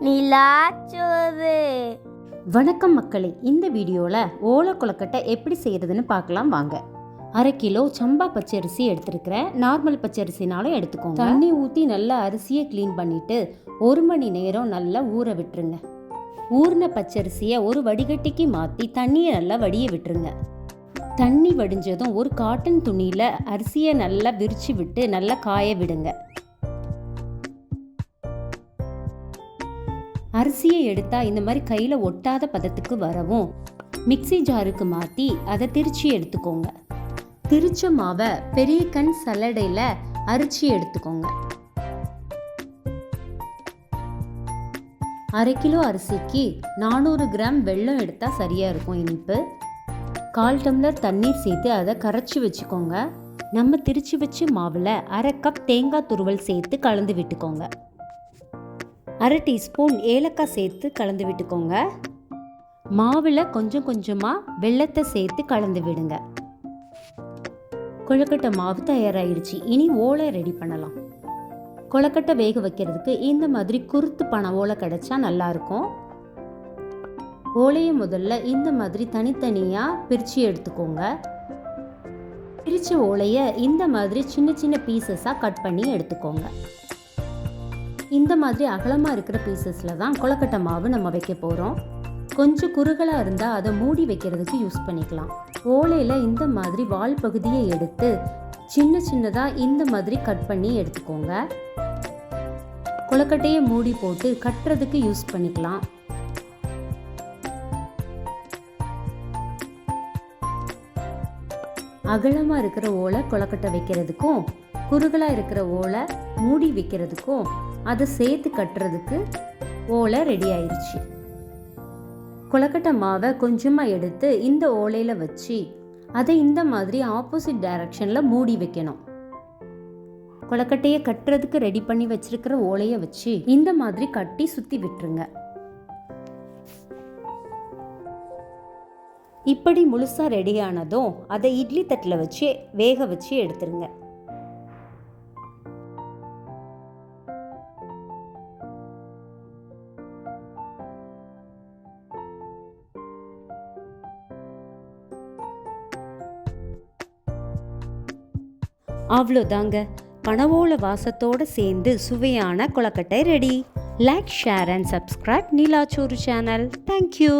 நிலாச்சோறு. வணக்கம் மக்களே, இந்த வீடியோவில் ஓலை கொழுக்கட்டை எப்படி செய்கிறதுன்னு பார்க்கலாம் வாங்க. 1/2 கிலோ சம்பா பச்சரிசி எடுத்துருக்கிறேன். நார்மல் பச்சரிசினாலும் எடுத்துக்கோங்க. தண்ணி ஊற்றி நல்லா அரிசியை க்ளீன் பண்ணிவிட்டு 1 மணி நேரம் நல்லா ஊற விட்டுருங்க. ஊறின பச்சரிசியை ஒரு வடிகட்டிக்கு மாற்றி தண்ணியை நல்லா வடிய விட்டுருங்க. தண்ணி வடிஞ்சதும் ஒரு காட்டன் துணியில் அரிசியை நல்லா விரித்து விட்டு நல்லா காய விடுங்க. அரிசியை எடுத்தால் இந்த மாதிரி கையில் ஒட்டாத பதத்துக்கு வரவும் மிக்ஸி ஜாருக்கு மாற்றி அதை திரிச்சு எடுத்துக்கோங்க. திரிச்ச மாவை பெரிய கண் சல்லடையில் அரிச்சு எடுத்துக்கோங்க. 1/2 கிலோ அரிசிக்கு 400 கிராம் வெல்லம் எடுத்தால் சரியாக இருக்கும். இனிப்பு 1/4 டம்ளர் தண்ணீர் சேர்த்து அதை கரைச்சி வச்சுக்கோங்க. நம்ம திரிச்சு வச்ச மாவில் 1/2 கப் தேங்காய் துருவல் சேர்த்து கலந்து விட்டுக்கோங்க. 1/2 டீஸ்பூன் ஏலக்காய் சேர்த்து கலந்து விட்டுக்கோங்க. மாவில் கொஞ்சம் கொஞ்சமாக வெல்லத்தை சேர்த்து கலந்து விடுங்க. கொழுக்கட்டை மாவு தயாராகிடுச்சு. இனி ஓலை ரெடி பண்ணலாம். கொழுக்கட்டை வேக வைக்கிறதுக்கு இந்த மாதிரி குருத்து பனை ஓலை கிடைச்சா நல்லாயிருக்கும். ஓலையை முதல்ல இந்த மாதிரி தனித்தனியாக பிரித்து எடுத்துக்கோங்க. பிரித்த ஓலையை இந்த மாதிரி சின்ன சின்ன பீசஸாக கட் பண்ணி எடுத்துக்கோங்க. இந்த மாதிரி அகலமாக இருக்கிற பீசஸில் தான் கொழுக்கட்டை மாவு நம்ம வைக்க போகிறோம். கொஞ்சம் குறுகலாக இருந்தால் அதை மூடி வைக்கிறதுக்கு யூஸ் பண்ணிக்கலாம். ஓலையில் இந்த மாதிரி வால் பகுதியை எடுத்து சின்ன சின்னதாக இந்த மாதிரி கட் பண்ணி எடுத்துக்கோங்க. கொழுக்கட்டையை மூடி போட்டு கட்டுறதுக்கு யூஸ் பண்ணிக்கலாம். அகலமாக இருக்கிற ஓலை கொழுக்கட்டை வைக்கிறதுக்கும் குறுகலாக இருக்கிற ஓலை மூடி வைக்கிறதுக்கும் அதை சேர்த்து கட்டுறதுக்கு ஓலை ரெடி ஆயிடுச்சு. கொழுக்கட்டை மாவை கொஞ்சமாக எடுத்து இந்த ஓலையில் வச்சு அதை இந்த மாதிரி ஆப்போசிட் டைரக்ஷனில் மூடி வைக்கணும். கொழுக்கட்டையை கட்டுறதுக்கு ரெடி பண்ணி வச்சிருக்கிற ஓலையை வச்சு இந்த மாதிரி கட்டி சுற்றி விட்டுருங்க. இப்படி முழுசாக ரெடியானதும் அதை இட்லி தட்டில் வச்சு வேக வச்சு எடுத்துருங்க. அவ்வளோதாங்க, பனவோல வாசத்தோடு சேர்ந்து சுவையான கொழுக்கட்டை ready. Like, share and subscribe Nilachoru channel. Thank you.